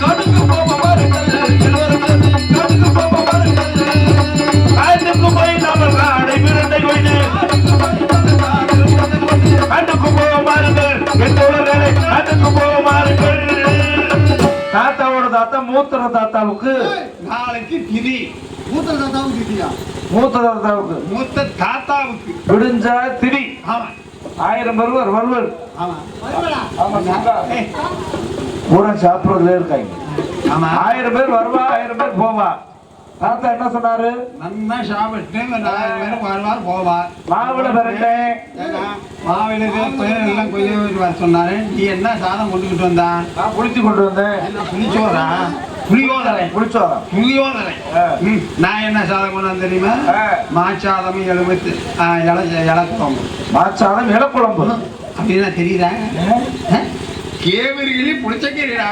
காட்டுக்கு போக பாருங்கள் காட்டுக்கு போக பாருங்கள் காட்டுக்கு போய் நாம காடை விரண்டை கொய்து காட்டுக்கு போக பாருங்கள் எத்தோழர்களே காட்டுக்கு போக பாருங்கள். தாத்தாவோட தாத்தா மூத்தர தாத்தாவுக்கு நாளைக்கு திதி. மூத்த தாத்தாவுக்கு திதியா? மூத்த தாத்தாவுக்கு மூத்த தாத்தாவுக்கு விடிஞ்சா திதி. ஆமா 1000 வருவர் வருவர். ஆமா பூரா சாப்பிடுறதுல இருக்காங்க. ஆமா 1000 பேர் வருவா 1000 பேர் போவா. தாத்தா என்ன சொன்னாரு? நன்னா சாப்பிட்டு 1000 பேர் வருவார் போவார். மாவிளை விரட்டேன் மாவிளக்கு எல்லாம் கொஞ்சம் சொன்னாரு. நீ என்ன சாதம் கொண்டுகிட்டு வந்தான்? நான் குளிச்சு கொண்டு வந்தேன். என்ன புளிச்சோரா? புளியோதரை. புளிச்சோரா புளியோதரை. நான் என்ன சாதம் கொண்டு வந்து தெரியுமா? மாச்சாதம் எலுமித்து இலக்குழம்பு. மாச்சாதம் இலக்குழம்பு அப்படின்னா தெரியுதா? கேவரிகளி புளிச்சக்கீரா.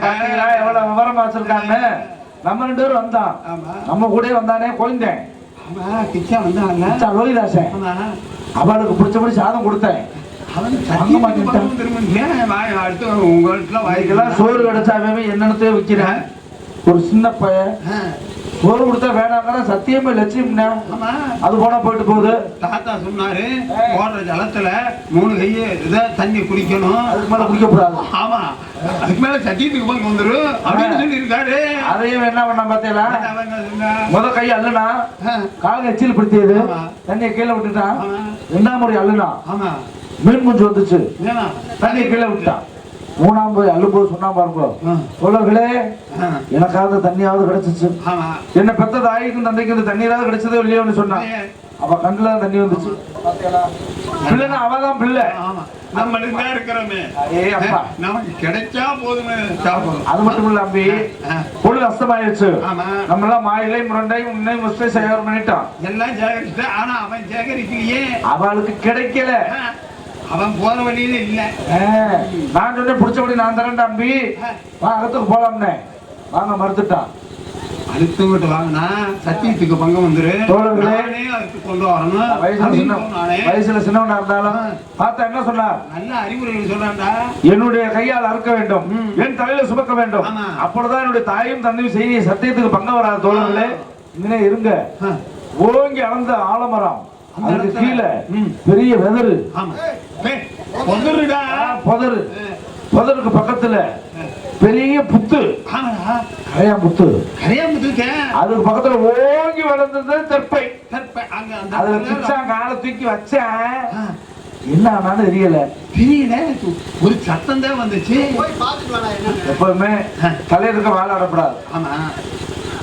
பாத்தீங்களா எவ்வளவு விவரமா வச்சிருக்காங்க. நம்ம 2 பேரும் வந்தான். நம்ம கூட வந்தானே கோயந்தேன். கிச்சா வந்தாங்க லோகிதாசன். அவளுக்கு பிடிச்சபடி சாதம் கொடுத்தேன். சோறு கிடைச்சாவே என்னென்னத்தையும் வைக்கிறேன். ஒரு சின்ன பையன் சோறு கொடுத்தா வேணாங்கிற சத்தியமே லட்சியம். அது போனா போயிட்டு போகுது. தாத்தா சொன்னாரு போடுற ஜலத்துல 3 கையை இதை தண்ணி குடிக்கணும். அதுக்கு மேல குடிக்க கூடாது. ஆமா அதுக்கு மேல சத்தியத்துக்கு பங்கு வந்துரும் அப்படின்னு சொல்லி இருக்காரு. அதையும் என்ன பண்ண பாத்தீங்களா? முத கை அள்ளுனா கால எச்சில் பிடித்தது தண்ணியை கீழே விட்டுட்டான். 2ஆம் முறை அள்ளுனா மீன் குஞ்சு வந்துச்சு. தண்ணியை கீழே விட்டான். 3ஆம் போய் அள்ளும்போது சொன்னா பாருங்க, தோழர்களே எனக்காவது தண்ணியாவது கிடைச்சிச்சு. என்ன பெத்த தாய்க்கும் தந்தைக்கும் இந்த தண்ணீராவது கிடைச்சதோ இல்லையோன்னு சொன்னான். அவ கண்ணுல தண்ணி வந்துச்சு. பிள்ளைன்னா அவதான் பிள்ளை. நம்ம இருக்கிறோமே நமக்கு கிடைச்சா போதுமே சாப்பிடும். அது மட்டும் இல்ல அம்பி, பொருள் அஸ்தமாயிருச்சு. நம்ம எல்லாம் மாயிலை முரண்டை உன்னை முஸ்தை சேகரம் பண்ணிட்டான். எல்லாம் சேகரிச்சு. ஆனா அவன் சேகரிக்கலையே. அவளுக்கு கிடைக்கல. அவன் போற வழியில இல்ல. நான் சொன்னேன் பிடிச்சபடி நான் தரேன் அம்பி வா அகத்துக்கு போலாம்னே. வாங்க மறுத்துட்டான். அழுத்தம் வாங்கினா சத்தியத்துக்கு பங்கம் வந்துரு. அதுக்கு கொண்டு வரணும். வயசுல சின்னவனா இருந்தாலும் பார்த்தா என்ன சொன்னார்? நல்ல அறிவுரைகள் சொல்றாண்டா. என்னுடைய கையால் அறுக்க வேண்டும், என் தலையில சுமக்க வேண்டும். அப்பொழுதுதான் என்னுடைய தாயும் தந்தையும் செய்திய சத்தியத்துக்கு பங்கம் வராது. தோழர்களே இங்கே இருங்க. ஓங்கி அளந்த ஆலமரம், அதுக்கு கீழே பெரிய வெதரு. புதரு, புதருக்கு பக்கத்துல பெரிய புத்து, கரையாம்புத்து. அதுக்கு பக்கத்துல ஓங்கி வளர்ந்தது தெற்பை. அதுல பிச்சான் காலை தூக்கி வச்சேன். என்ன ஆனாலும் தெரியல. ஒரு சத்தம் தான் வந்துச்சு. எப்பவுமே தலையில இருக்க வாழ ஆடப்படாது.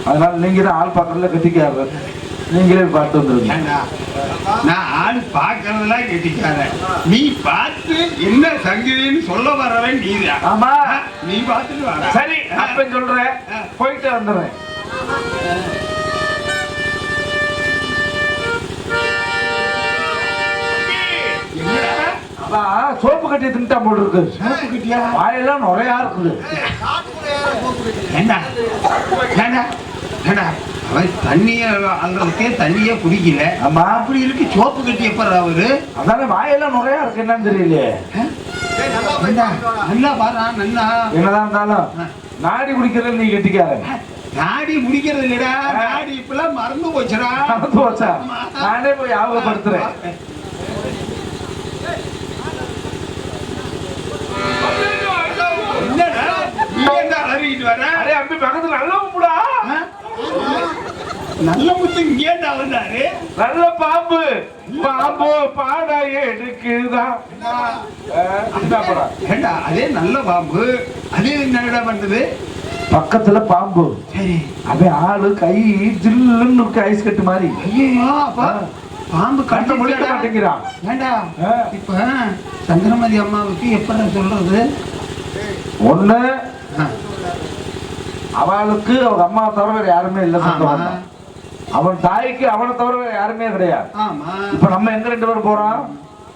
அதனால நீங்க தான் ஆள் பாக்குறதுல கட்டிக்காரு. நீங்களே பார்த்து வந்துருங்க. நான் ஆள் பாக்குறதெல்லாம் கெட்டிக்கார. நீ பார்த்து என்ன சங்கதின்னு சொல்ல வர்றவன் நீதான். ஆமா நீ பார்த்துட்டு வர. சரி அப்ப சொல்றேன், போயிட்டு வந்துடுறேன். சோப்பு கட்டி தின்ட்டா போட்டு இருக்கு. சோப்பு கட்டியா? வாயெல்லாம் நிறையா இருக்குது. ஏண்டா ஏண்டா ஏண்டா அவன் தண்ணிய அல்றதுக்கே தண்ணியே குடிக்கல. ஆமா அப்படி இருக்கு சோப்பு கட்டி எப்ப அவரு? அதான வாயெல்லாம் நிறையா இருக்கு. என்னன்னு தெரியலையே. நல்லா பாரு. நல்லா என்னதான் இருந்தாலும் நாடி குடிக்கிறது நீ கட்டிக்கார. நாடி முடிக்கிறது இல்லடா. நாடி இப்பெல்லாம் மறந்து போச்சுடா. மறந்து போச்சா? நானே போய் ஞாபகப்படுத்துறேன். பக்கத்துல நல்ல முடா, நல்ல முத்து இங்கேண்டா வந்தாரு. நல்ல பாம்பு. பாம்பு பாடா எடுக்குதான். அதே நல்ல பாம்பு. அதே என்னடா பண்றது? பக்கத்துல பாம்பு. சரி அவன் ஆளு கை ஜில்லுன்னு இருக்கு, ஐஸ் கட்டு மாதிரி. ஐயோ பாம்பு கட்ட முடிக்க மாட்டேங்கிறான். ஏண்டா இப்ப சந்திரமதி அம்மாவுக்கு எப்ப சொல்றது? ஒண்ணு அவளுக்கு அவங்க அம்மா தவிர வேற யாருமே இல்ல. அவன் தாய்க்கு அவனை தவிர வேற யாருமே கிடையாது. இப்ப நம்ம எங்க 2 பேரும் போறோம்?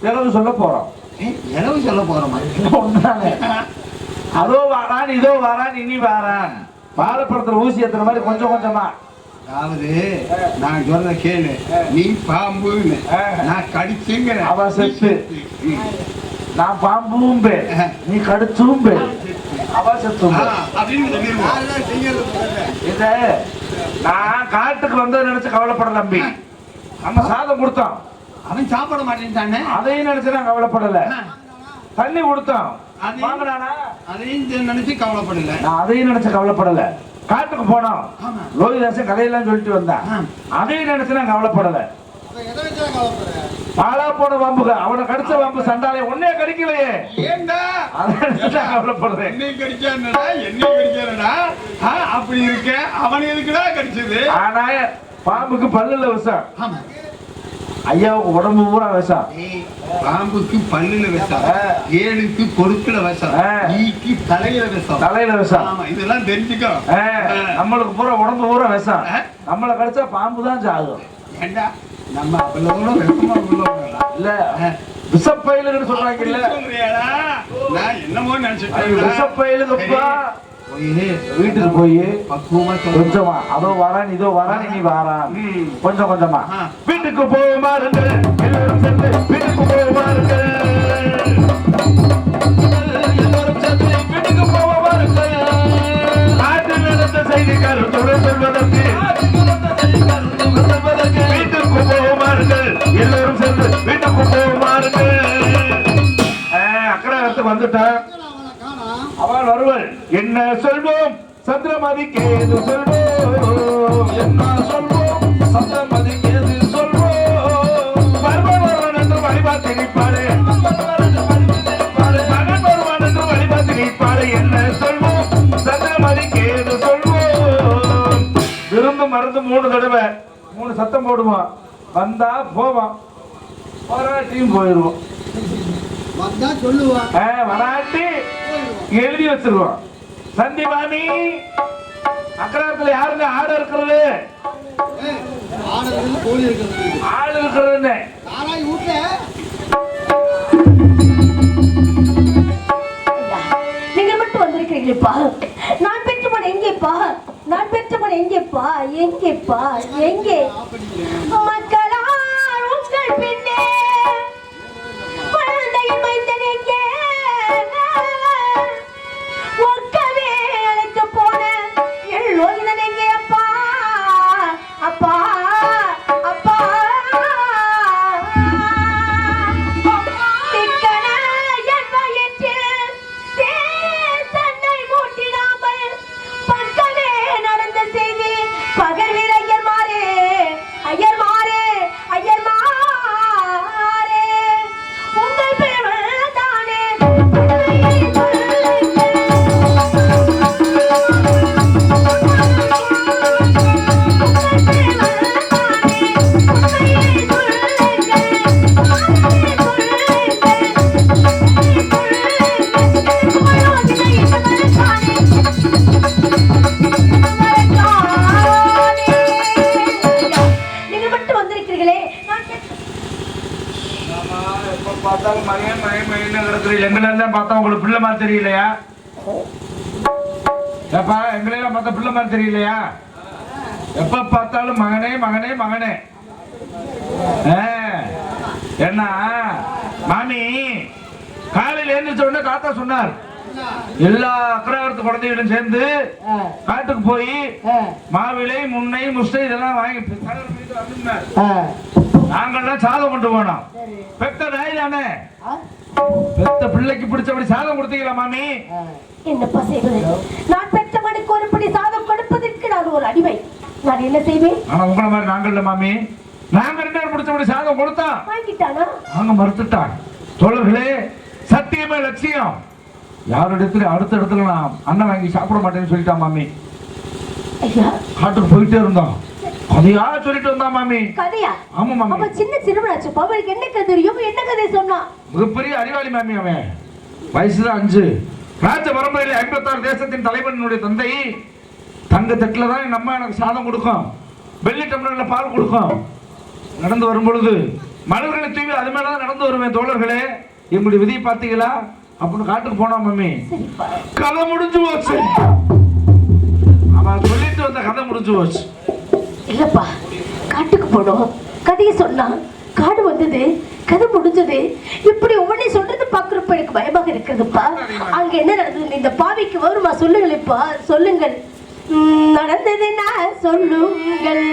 இளவு சொல்ல போறோம். இளவு சொல்ல போறோம். ஒண்ணுதானே. அதோ வாரான், இதோ வாரான், இனி வாரான். பாலப்படத்துல ஊசி ஏத்துற மாதிரி கொஞ்சம் கொஞ்சமா. அதாவது நான் சொல்ற கேளு. நீ பாம்புன்னு நான் கடிச்சுங்கிற. அவ செத்து. நான் பாம்பும் பேர், நீ கடிச்சும் பேர். அவ செத்து அப்படின்னு சொல்லிடுவோம். இது நான் காட்டுக்கு வந்தது நினைச்சு கவலைப்படல தம்பி. நம்ம சாதம் கொடுத்தோம், அவன் சாப்பிட மாட்டேன்ட்டானே, அதையும் நினைச்சு நான் கவலைப்படல. தண்ணி கொடுத்தோம், வாங்கினானா அதையும் நினைச்சு கவலைப்படல. நான் அதையும் நினைச்சு கவலைப்படல. காட்டுக்கு போனோம், லோகிதாசன் கதையெல்லாம் சொல்லிட்டு வந்தான், அதையும் நினைச்சு நான் கவலைப்படல. பாலா போன வம்புக அவனை கடிச்ச வம்பு சண்டாலே ஒன்னே கடிக்கலையே, ஏண்டா கவலைப்படுறேன். என்னை கடிச்சானடா, என்னை கடிச்சானடா, அப்படி இருக்க அவன் எதுக்குடா கடிச்சது? ஆனா பாம்புக்கு பல்லுல விஷம், ஆமா ஐயாவுக்கு உடம்பு பூரா விஷம். பாம்புக்கு பல்லுல விஷம், ஏழுக்கு பொறுக்குல விஷம், ஈக்கு தலையில விஷம், தலையில விஷம். ஆமா இதெல்லாம் தெரிஞ்சுக்கோ. நம்மளுக்கு பூரா உடம்பு பூரா விஷம், நம்மளை கடிச்சா பாம்பு தான் சாகும். ஏண்டா நம்ம அவ்வளவு விஷமா உள்ளவங்களா? இல்ல விஷப்பயிலுன்னு சொல்றாங்க இல்ல, நான் என்னமோ நினைச்சிட்டேன். விஷப்பயிலுக்குப்பா வீட்டுக்கு போய் பக்குவமா கொஞ்சமா அதோ வரான் இதோ வரான் இனி வாரான் கொஞ்சம் கொஞ்சமா வீட்டுக்கு போவாருங்கள் எல்லாரும் சேர்ந்து வீட்டுக்கு போவாருங்கள் எல்லாரும் சேர்ந்து வீட்டுக்கு போவாருங்கள் நாட்டில் நடந்த செய்திகள் தொடர் சொல்வதற்கு வீட்டுக்கு போவாருங்கள் எல்லாரும் சேர்ந்து வீட்டுக்கு போவாருங்கள். அக்கறை வந்துட்டான், அவள் வருவள். என்ன சொல்வோம் சந்திரமதிக்கு ஏது சொல்வோம், என்ன சொல்வோம் சந்திரமதிக்கு ஏது சொல்வோம். வருவன் என்று வழிபாட்டு நிற்பாரு, மகன் வருவான் என்று வழிபாட்டு நிற்பாரு. என்ன சொல்வோம் சந்திரமதிக்கு ஏது சொல்வோம். விருந்து மருந்து 3 தடவை 3 சத்தம் போடுவோம், வந்தா போவோம், வராட்டியும் போயிடுவோம். வராட்டி எழுதி வச்சிருவோம். சந்தி மாமி அக்கராத்துல யாருங்க ஆடு இருக்கிறது, ஆடு இருக்கிறது நீங்க மட்டும் வந்திருக்கீங்களேப்பா. நான் பெற்ற மகன் எங்கேப்பா, நான் பெற்ற மகன் எங்கேப்பா, எங்கேப்பா எங்கே மக்களா உங்கள் பின்னே குழந்தையின் மைந்தன் எங்கே ஒக்கவே அழைத்து போன எல்லோரின் எங்கே அப்பா அப்பா அப்பா உங்களுக்கு பிள்ளை மாதிரி தெரியலையா? ஏப்பா எங்களெல்லாம் பார்த்தா பிள்ளை மாதிரி தெரியலையா? எப்ப பார்த்தாலும் மகனே மகனே மகனே. என்ன மாமி காலையில எழுந்திரிச்ச உடனே தாத்தா சொன்னார், எல்லா அக்கராரத்து குழந்தைகளும் சேர்ந்து காட்டுக்கு போய் மாவிலை முன்னை முஸ்டை இதெல்லாம் வாங்கி நாங்கள்லாம் சாதம் கொண்டு போனோம். பெத்த நாய் தானே, பெத்த பிள்ளைக்கு பிடிச்சபடி சாதம் கொடுத்தீங்களா மாமி? என்னப்பா செய்வது, நான் பெற்ற மணிக்கு ஒருபடி சாதம் கொடுப்பதற்கு நான் ஒரு அடிமை, நான் என்ன செய்வேன்? ஆனா உங்களை மாதிரி நாங்கள் இல்ல மாமி, நாங்க 2 பேரும் பிடிச்சபடி சாதம் கொடுத்தா வாங்கிட்டானா? நாங்க மறுத்துட்டான். தோழர்களே சத்தியமே லட்சியம், யாரிடத்துல அடுத்த இடத்துல நான் அண்ணன் வாங்கி சாப்பிட மாட்டேன்னு சொல்லிட்டான் மாமி. காட்டுக்கு போயிட்டே இருந்தோம், கதையா சொல்லிட்டு வந்தா மாமி. கதையா? ஆமா மாமி. அவன் சின்ன சிறுவனாச்சு, அவனுக்கு என்ன கதை தெரியும், என்ன கதை சொன்னான்? மிகப்பெரிய அறிவாளி மாமி. அவன் வயசுதான் 5. ராஜ பரம்பரையில 56 தேசத்தின் தலைவனுடைய தந்தை தங்க தட்டுல தான் என் அம்மா எனக்கு சாதம் கொடுக்கும், வெள்ளி டம்ளர்ல பால் கொடுக்கும். நடந்து வரும் பொழுது மலர்களை தூவி அது மேலதான் நடந்து வருவேன். தோழர்களே எங்களுடைய விதியை பார்த்தீங்களா அப்படின்னு காட்டுக்கு போனா மாமி, கதை முடிஞ்சு போச்சு. அவன் சொல்லிட்டு வந்த கதை முடிஞ்சு போச்சு. இல்லப்பா, காட்டுக்கு போனோம், கதையை சொன்னா காடு வந்தது, கதை முடிஞ்சது. இப்படி ஒவ்வொன்றை சொல்றது பாக்குறப்ப எனக்கு பயமாக இருக்கிறதுப்பா. அங்க என்ன நடந்தது இந்த பாவிக்கு வருமா? சொல்லுங்களேப்பா, சொல்லுங்கள். நடந்ததுன்னா சொல்லுங்கள்.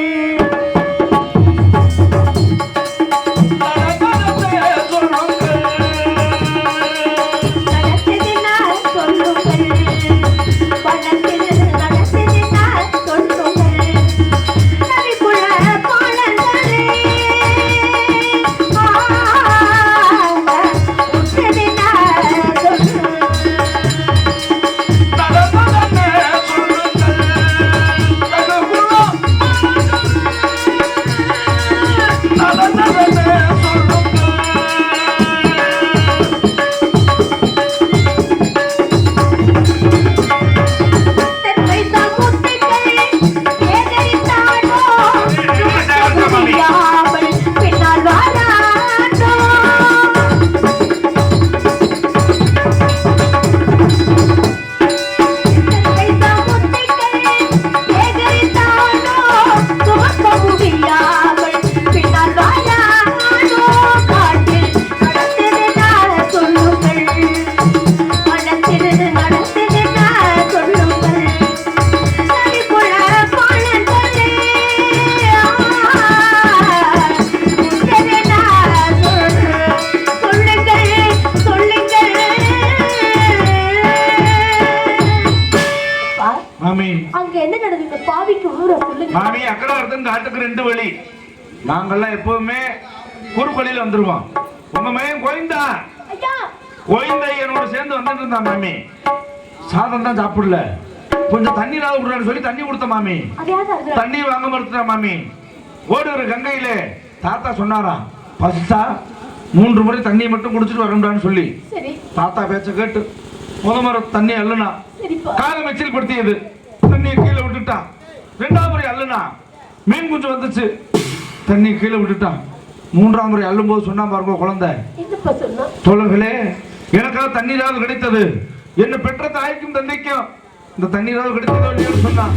மாமி அக்கறை காட்டுக்கு 2 வழி. நாங்கெல்லாம் எப்பவுமே குறுக்கொலியில வந்துருவோம். உங்க மையம் கோயந்தா என்னோட சேர்ந்து வந்துட்டு இருந்தா மாமி. சாதம் தான் சாப்பிடல, கொஞ்சம் தண்ணி விடுறான்னு சொல்லி தண்ணி கொடுத்த மாமி. தண்ணி வாங்க மறுத்துட்டா மாமி. ஓடி ஒரு கங்கையில தாத்தா சொன்னாரா, பசிச்சா 3 முறை தண்ணியை மட்டும் குடிச்சிட்டு வரணும்டான்னு சொல்லி தாத்தா பேச்ச கேட்டு முத தண்ணி அள்ளுனா காலம் எச்சில் படுத்தியது. தண்ணியை கீழே விட்டுட்டான். 2ஆம் முறை அள்ளுனா மீன் குஞ்சு வந்துச்சு. தண்ணி கீழே விட்டுட்டான். 3ஆம் முறை அள்ளும் போது சொன்னா பாருங்க குழந்தை, தோழர்களே எனக்காக தண்ணீராவது கிடைத்தது, என்ன பெற்ற தாய்க்கும் தந்தைக்கும் இந்த தண்ணீராவது கிடைத்ததோ இல்லையோன்னு சொன்னான்.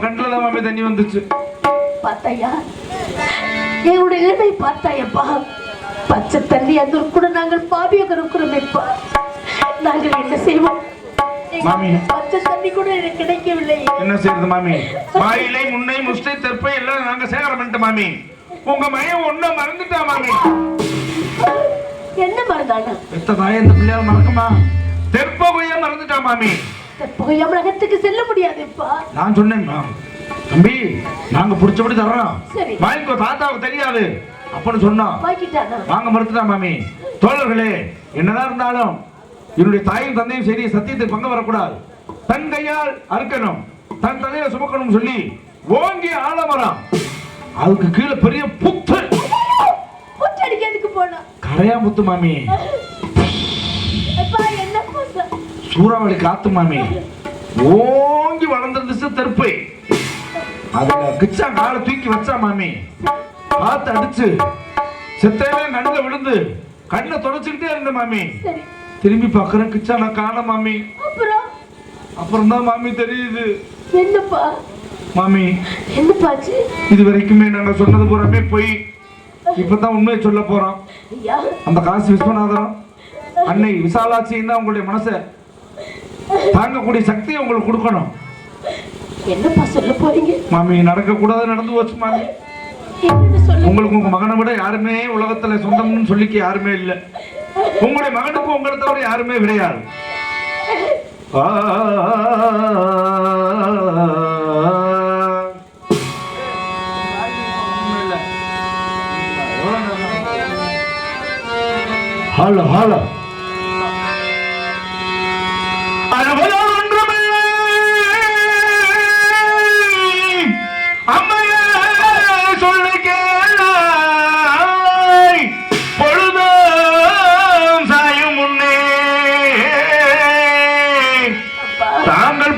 கண்ணுல தான் மாமி தண்ணி வந்துச்சு. பார்த்தாயா என்னுடைய நிலைமை? பார்த்தாயப்பா, பச்சை தண்ணி அந்த கூட நாங்கள் பாவியாக இருக்கிறோமேப்பா. நாங்கள் என்ன செய்வோம் மாமி? பச்சை தண்ணி கூட எனக்கு கிடைக்கவில்லை. என்ன செய்யறது மாமி? வாயிலை முன்னை முஸ்டை தெற்பை எல்லாம் நாங்க சேகரம் பண்ணிட்டோம் மாமி. உங்க மையம் ஒண்ணு மறந்துட்டா மாமி. என்ன மறந்தானா? எத்த தாய் இந்த பிள்ளையால மறக்குமா? தெற்பகையா மறந்துட்டா மாமி. தெற்பகையா உலகத்துக்கு செல்ல முடியாதுப்பா. நான் சொன்னேன் தம்பி, நாங்க புடிச்சபடி தர்றோம், வாங்கிக்கோ, தாத்தாவுக்கு தெரியாது அப்படின்னு சொன்னோம். வாங்க மறுத்துட்டா மாமி. தோழர்களே என்னதான் இருந்தாலும் என்னுடைய தாயும் தந்தையும் சரி சத்தியத்தை பங்கு வரக்கூடாது. தன் கையால் அறுக்கணும், தன் தலையில சுமக்கணும் சொல்லி ஓங்கி ஆலமரம், அதுக்கு கீழே பெரிய புத்து கரையா முத்து மாமி. சூறாவளி காத்து மாமி. ஓங்கி வளர்ந்துருந்துச்சு தெருப்பை. அதுல கிச்சா காலை தூக்கி வச்சா மாமி. காத்து அடிச்சு செத்தையில கண்ணுல விழுந்து கண்ணை தொடச்சுக்கிட்டே இருந்த மாமி. திரும்பி பாக்குறேன், கிச்சா நான் காண மாமி. அப்புறம் தான் மாமி தெரியுது. என்னப்பா மாமி? என்னப்பாச்சு? இது வரைக்குமே நாங்க சொன்னது பூராமே போய் இப்பதான் உண்மையை சொல்ல போறோம். அந்த காசி விஸ்வநாதரும் அன்னை விசாலாட்சியும் தான் உங்களுடைய மனசை தாங்கக்கூடிய சக்தியை உங்களுக்கு கொடுக்கணும். என்னப்பா சொல்ல போறீங்க? மாமி நடக்க கூடாது நடந்து போச்சு மாமி. உங்களுக்கு உங்க மகனை விட யாருமே உலகத்துல சொந்தம்னு சொல்லிக்க யாருமே இல்லை. உங்களுடைய மகனுக்கு உங்களை தவிர யாருமே கிடையாது. ஹலோ ஹலோ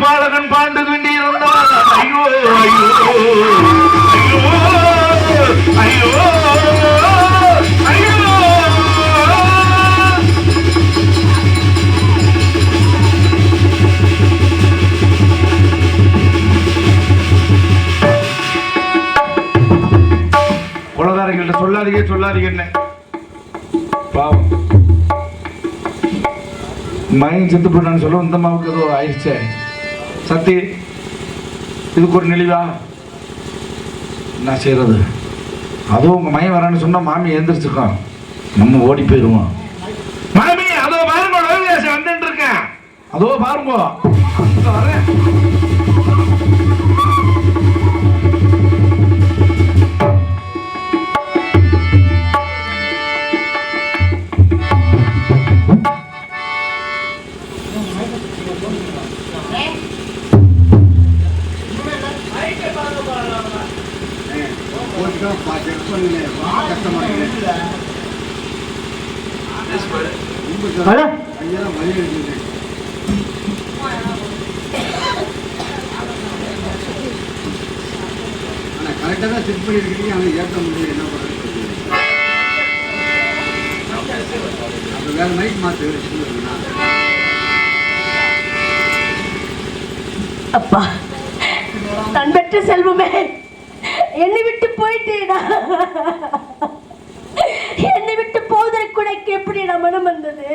பாலகன் பாண்டு வேண்டி இருந்தார். ஐயோ ஐயோ ஐயோ ஐயோ ஐயோ. குலதாரங்கள்ட்ட சொல்லாதீங்க சொல்லாதீங்க. பாவம் மகன் செத்து போயிட்டான்னு சொல்ல இந்த அம்மாவுக்கு ஏதோ ஆயிடுச்சே. சத்தி, இதுக்கு ஒரு நெளிவா என்ன செய்யறது? அதுவும் உங்க மகன் வரான்னு சொன்னா மாமி எழுந்திரிச்சிருக்கோம், நம்ம ஓடி போயிடுவோம். மாமி அதோ பாருங்க, வந்துட்டு இருக்கேன், அதோ பாருங்க வரேன். கரெக்டாக தான் செக் பண்ணியிருக்கீங்க, ஆனால் ஏற்ற முடியும் என்ன பண்ணுறது? அப்போ வேறு மைக் மாற்று. அப்பா, நான் பெற்ற செல்வமே, என்னை விட்டு போயிட்டேடா. என்னை விட்டு போவதற்கு கூட எப்படி மனம் வந்தது?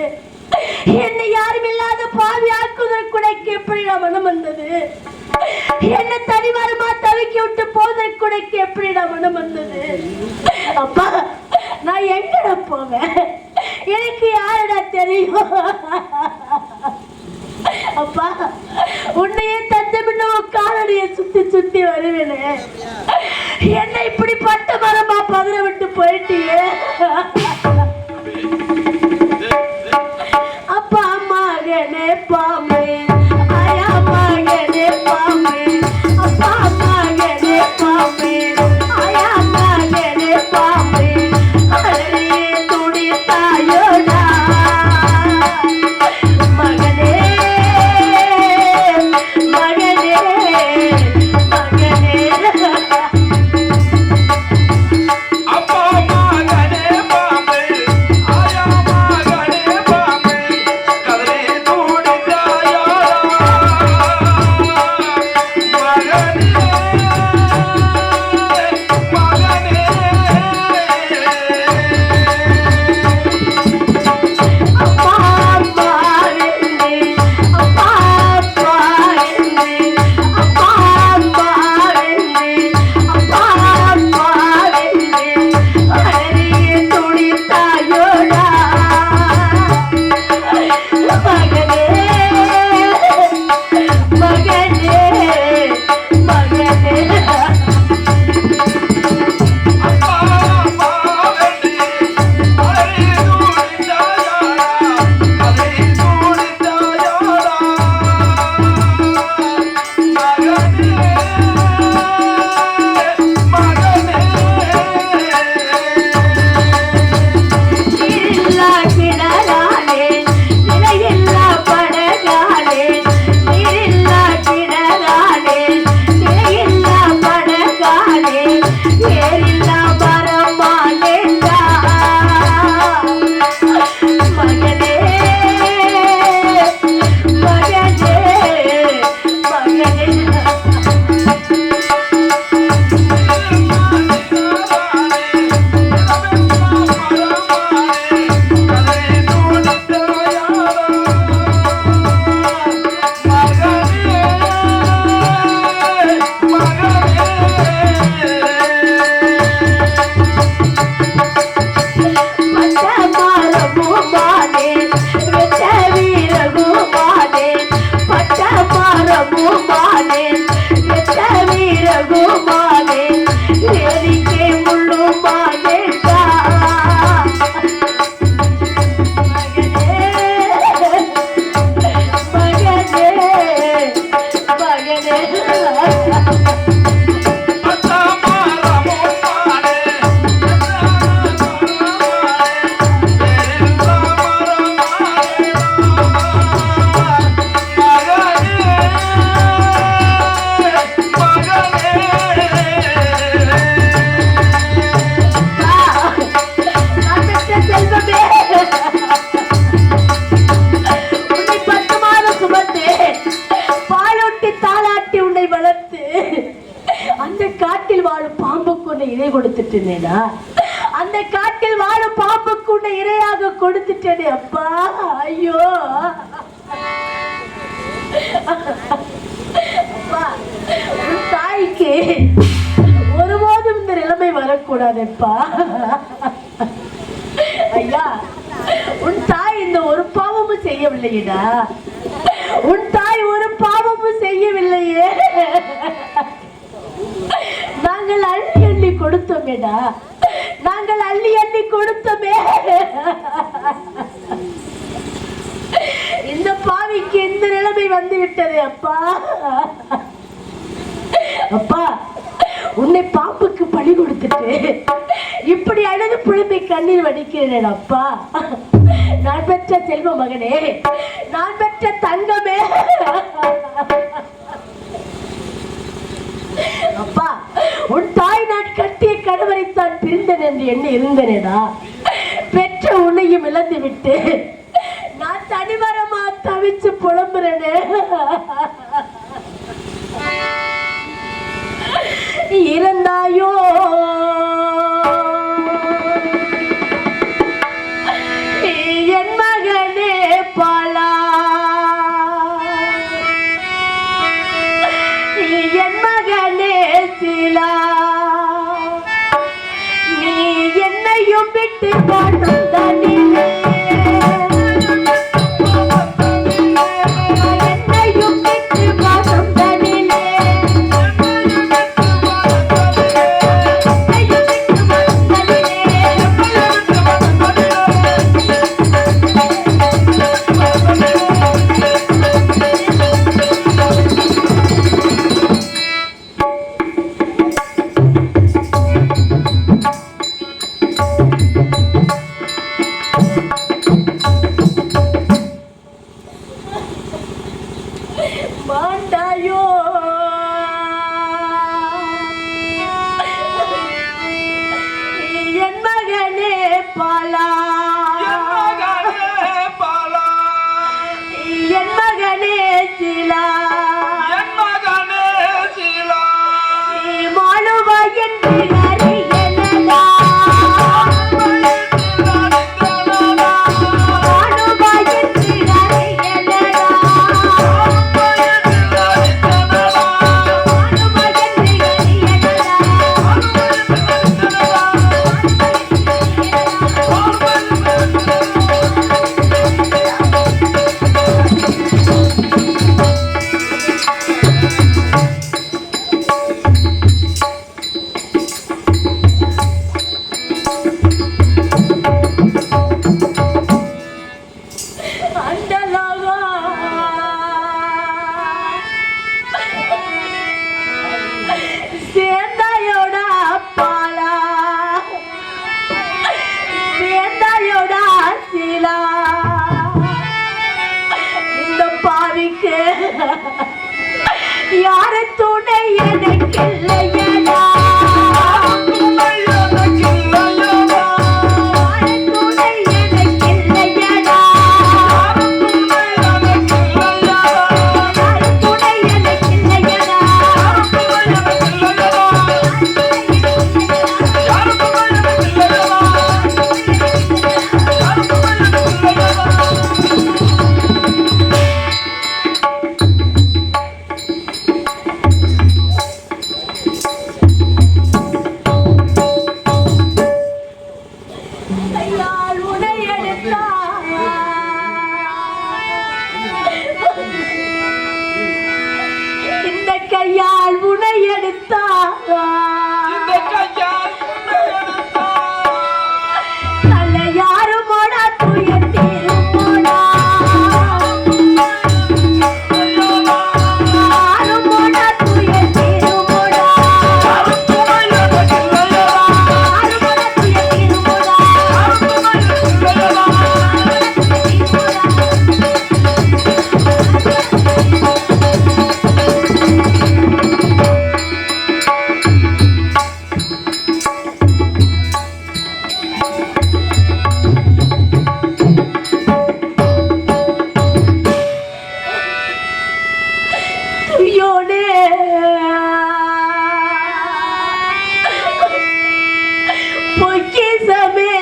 என்னை யாரும் இல்லாத பாவி ஆக்குவதற்கு கூட எப்படி மனம் வந்தது? என்ன தனிவாரமா தவிக்க விட்டு போவதற்கு கூட எப்படி மனம் வந்தது? அப்பா, நான் எங்கடா போவேன்? எனக்கு யாரடா தெரியும்? அப்பா, உன்னையே தந்தமின்னு காலடியை சுத்தி சுத்தி வருவேனே, என்னை இப்படி பட்ட மரமா பதற விட்டு போயிட்டியே. அப்பா மகனே பாமே, ஆயா மகனே பாமே, அப்பா மகனே பாமே, ஆயா மகனே பாமே, அழகிய துடி தாயோடா மகனே, மகனே, மகனே. கொடுத்துட்டேனேடா. அந்த காட்டில் வாழும் பாம்புக்கு உன்னை இரையாக கொடுத்துட்டேனே அப்பா. ஐயோ அப்பா, உன் தாய்க்கு ஒருபோதும் இந்த நிலைமை வரக்கூடாதுப்பா. ஐயா, உன் தாய் இந்த ஒரு பாவமும் செய்யவில்லையடா. உன் தாய் ஒரு பாவமும் செய்யவில்லையே. நாங்கள் அள்ளி அள்ளி கொடுத்தோமேடா, நாங்கள் அள்ளி அள்ளி கொடுத்தோமே. இந்த பாவிக்கு இந்த நிலைமை வந்து விட்டது அப்பா. அப்பா, உன்னை பாம்புக்கு பழி கொடுத்துட்டு இப்படி அழுது புழும்பி கண்ணீர் வடிக்கிறேன் அப்பா. நான் பெற்ற செல்வ மகனே, நான் பெற்ற தங்கமே. அப்பா, உன் தாய் நான் கட்டிய கணவரைத்தான் பிரிந்தேன் என்று எண்ணி இருந்தேனேடா. பெற்ற உன்னையும் இழந்து விட்டு நான் தனிமரமா தவிச்சு புலம்புறேனே. இருந்தாயோ என் மகனே பாலா, என் மகனே சீலா, நீ என்னையும் விட்டு பாடும் தனிலே, என்னையும் விட்டு பாடும் தனிலே. மாண்டாயோ என் மகனே பாலா, என் மகனே சீலா, நீ மாளுவா என்று அறியலடா, மாளுவா என்று அறியலடா, மாளுவா என்று அறியலடா. அண்டலோகா சேர்ந்தாயோடா பாலா, சேர்ந்தாயோடா சீலா. இந்த பாவிக்கு யாரு துணை எனக்கு இல்லையடா, யாரு துணை எனக்கு இல்லையடா, யாரு துணை எனக்கு இல்லையடா, யாரு துணை எனக்கு இல்லையடா. கையால் உனை எடுத்தார், இந்த கையால் உனை எடுத்தார், தலை யாரும் போடா துயர் தீரும் போடா, யாரும் போடா துயர் தீரும் போடா, யாரும் போடா துயர் தீரும் போடா. துயோனே பொக்கிசமே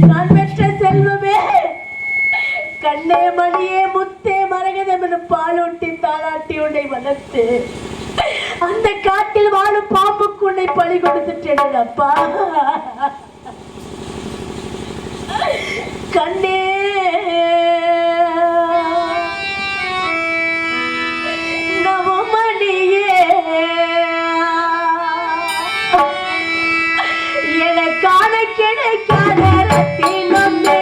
நான் பெற்ற செல்வமே, கண்ணே மணியே முத்தே மரகதம் என பாலூட்டி தாளாட்டி உன்னை வளர்த்து அந்த காட்டில் வாழும் பாம்புக்கு உன்னை பழி கொடுத்துட்டேன் அப்பா. கண்ணே நவமணியே, எனக்கான கிடைக்காத ரத்தினமே,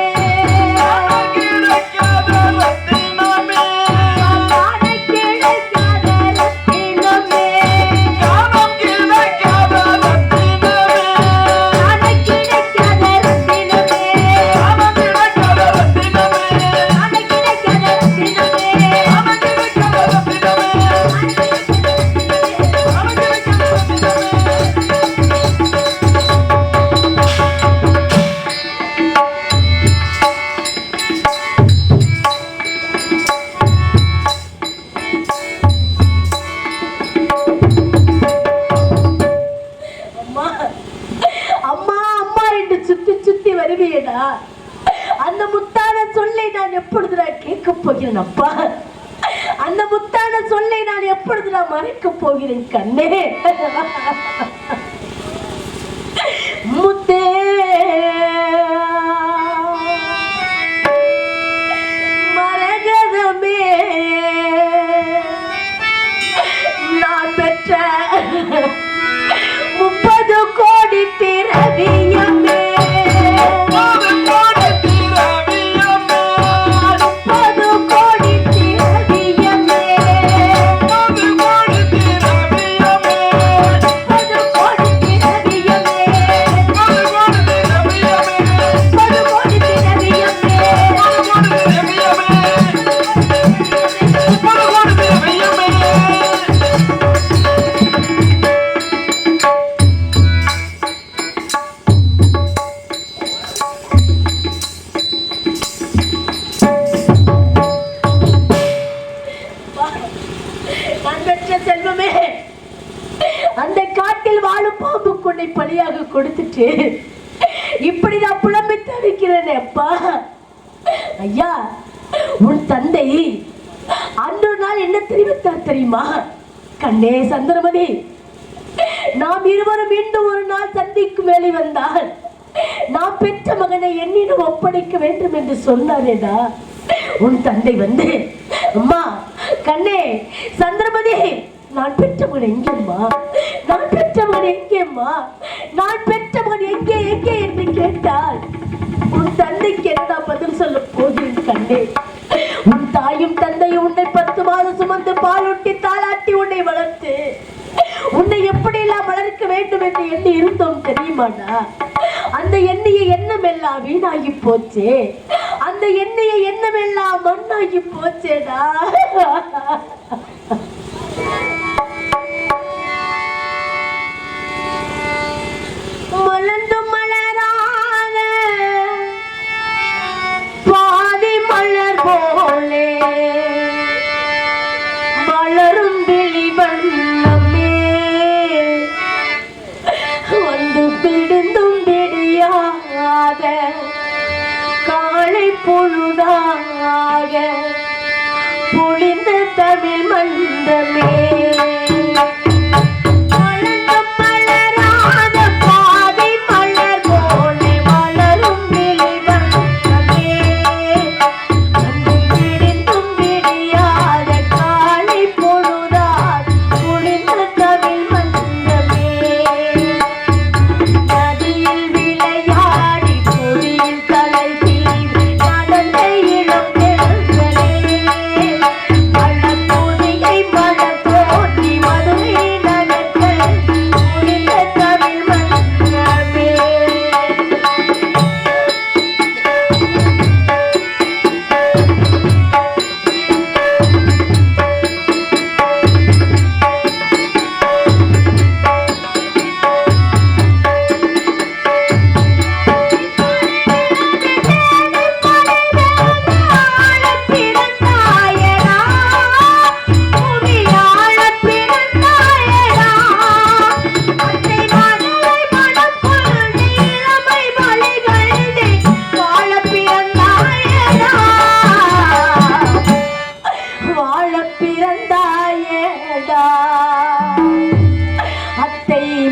அந்த முத்தான சொல்லை நான் எப்பொழுது கேட்க போகிறேன் அப்பா? அந்த முத்தான சொல்லை நான் எப்பொழுது மறைக்க போகிறேன் கண்ணே? முத்தே மரகதமே, நான் பெற்ற 30 கோடி திரவியமே, அந்த காட்டில் வாழும் பாம்புக்கு உன்னை பலியாக கொடுத்துட்டு இப்படி நான் புலம்பி தவிக்கிறேன் அப்பா. ஐயா, உன் தந்தை அன்று நாள் என்ன தெரிவித்தார் தெரியுமா? கண்ணே சந்திரமதி, நாம் இருவரும் மீண்டும் ஒரு நாள் சந்திக்கும் வேலை வந்தால் நான் பெற்ற மகனை என்னிடம் ஒப்படைக்க வேண்டும் என்று சொன்னாரேடா. உன் தந்தை வந்து, அம்மா கண்ணே சந்திரமதி, நான் பெற்றவன் எங்கேம்மா, நான் பெற்றவன் எங்கேம்மா, நான் பெற்றவன் எங்கே எங்கே என்று கேட்டால் உன் தந்தைக்கு என்ன பதில் சொல்ல போகிறேன் கண்ணே? உன் தாயும் தந்தையும் உன்னை 10 மாதம் சுமந்து பாலூட்டி தாளாட்டி உன்னை வளர்த்து உன்னை எப்படியெல்லாம் வளர்க்க வேண்டும் என்று எண்ணி இருந்தோம் தெரியுமாடா? அந்த எண்ணிய எண்ணம் எல்லாம் வீணாகி போச்சே, அந்த எண்ணிய எண்ணம் எல்லாம் மண்ணாகி போச்சேடா. மலர்ந்து மலரான பாதி மலர் போலே மலரும் விழி வண்ணமே வந்து பிடிந்தும் விடியாத காலை பொழுதாக பொழிந்த தமிழ் மண்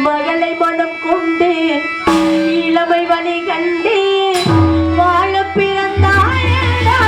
மகளை மனம் கொண்டு இளமை வழி கண்டு வாழ பிறந்தாயடா.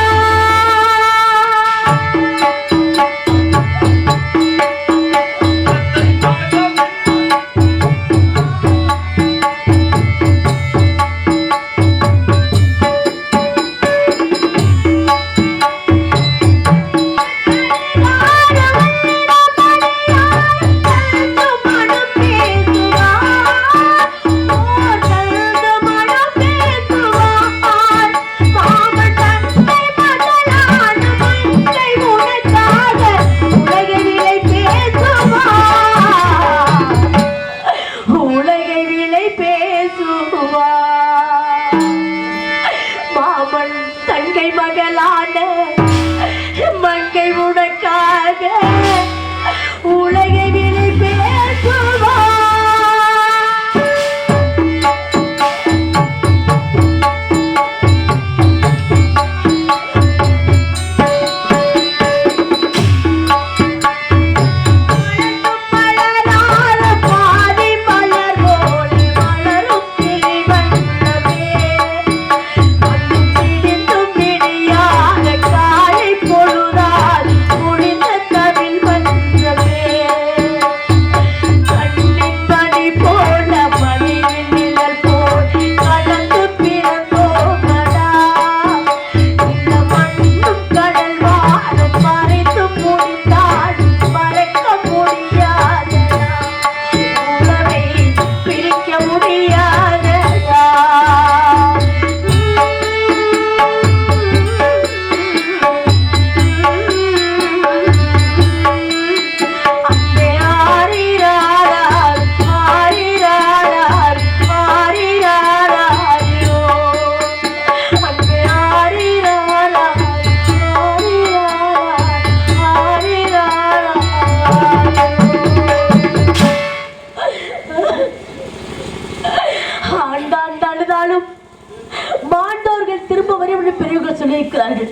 மாண்டோர்கள் திரும்ப வரும் என்று பெரியவர்கள் சொல்லியிருக்கிறார்கள்.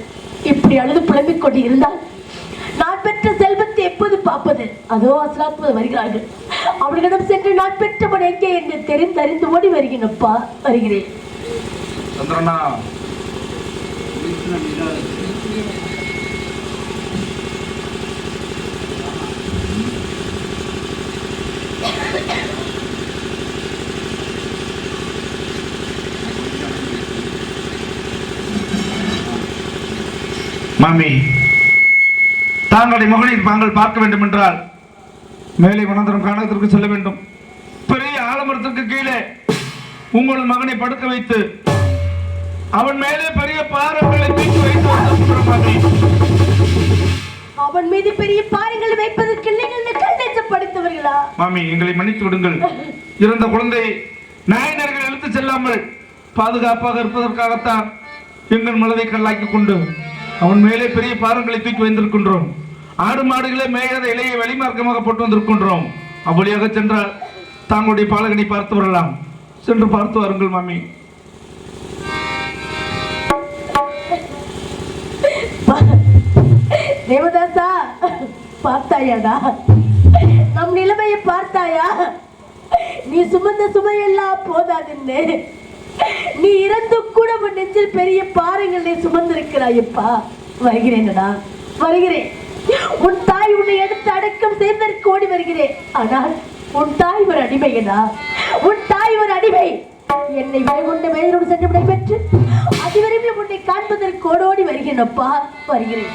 இப்படி அழுது புலம்பிக் கொண்டு இருந்தால் நான் பெற்ற செல்வத்தை எப்போது பார்ப்பது? அதோ அசலாத்துவது வருகிறார்கள். அவர்களிடம் சென்று நான் பெற்றவன் எங்கே என்று தெரிந்தறிந்து ஓடி வருகிறேன்ப்பா, வருகிறேன். மாமி, தாங்களுடைய மகனை தாங்கள் பார்க்க வேண்டும் என்றால் மேலே வனந்தரம் காணகத்திற்கு செல்ல வேண்டும். பெரிய ஆலமரத்திற்கு கீழே உங்கள் மகனை படுக்க வைத்து அவன் மேலே பெரிய பாறைகளை தூக்கி வைத்து அவன் மீது பெரிய பாறைகளை வைப்பதற்கு நீங்கள் கண்டேற்றப்படுத்தவர்களா? மாமி, எங்களை மன்னித்து விடுங்கள். இறந்த குழந்தை நாயனர்கள் இழுத்து செல்லாமல் பாதுகாப்பாக இருப்பதற்காகத்தான் எங்கள் மனதை கல்லாக்கி கொண்டு அவன் மேலே பெரிய பாறங்களை தூக்கி வைத்திருக்கின்றோம். ஆடு மாடுகளை மேயாத இலையை வழிமார்க்கமாக போட்டு வந்திருக்கின்றோம். அவ்வழியாக சென்றால் தாங்களுடைய பாலகனை பார்த்து வரலாம். சென்று பார்த்து வாருங்கள் மாமி. தேவதாசா, பார்த்தாயாடா? நம் நிலைமையை பார்த்தாயா? நீ சுமந்த சுமையெல்லாம் போதாதுன்னு நீ இறந்து கூட உன் நெஞ்சில் பெரிய பாறைகளை சுமந்திருக்கிறாயப்பா. வருகிறேன்டா, வருகிறேன். உன் தாய் உன்னை எடுத்து அடக்கம் செய்ததற்கு ஓடி வருகிறேன். ஆனால் உன் தாய் ஒரு அடிமையடா, உன் தாய் ஒரு அடிமை. என்னை விலை கொண்ட வேதனோடு சென்று விடை பெற்று அதுவரையும் உன்னை காண்பதற்கு ஓடோடி வருகிறேனப்பா, வருகிறேன்.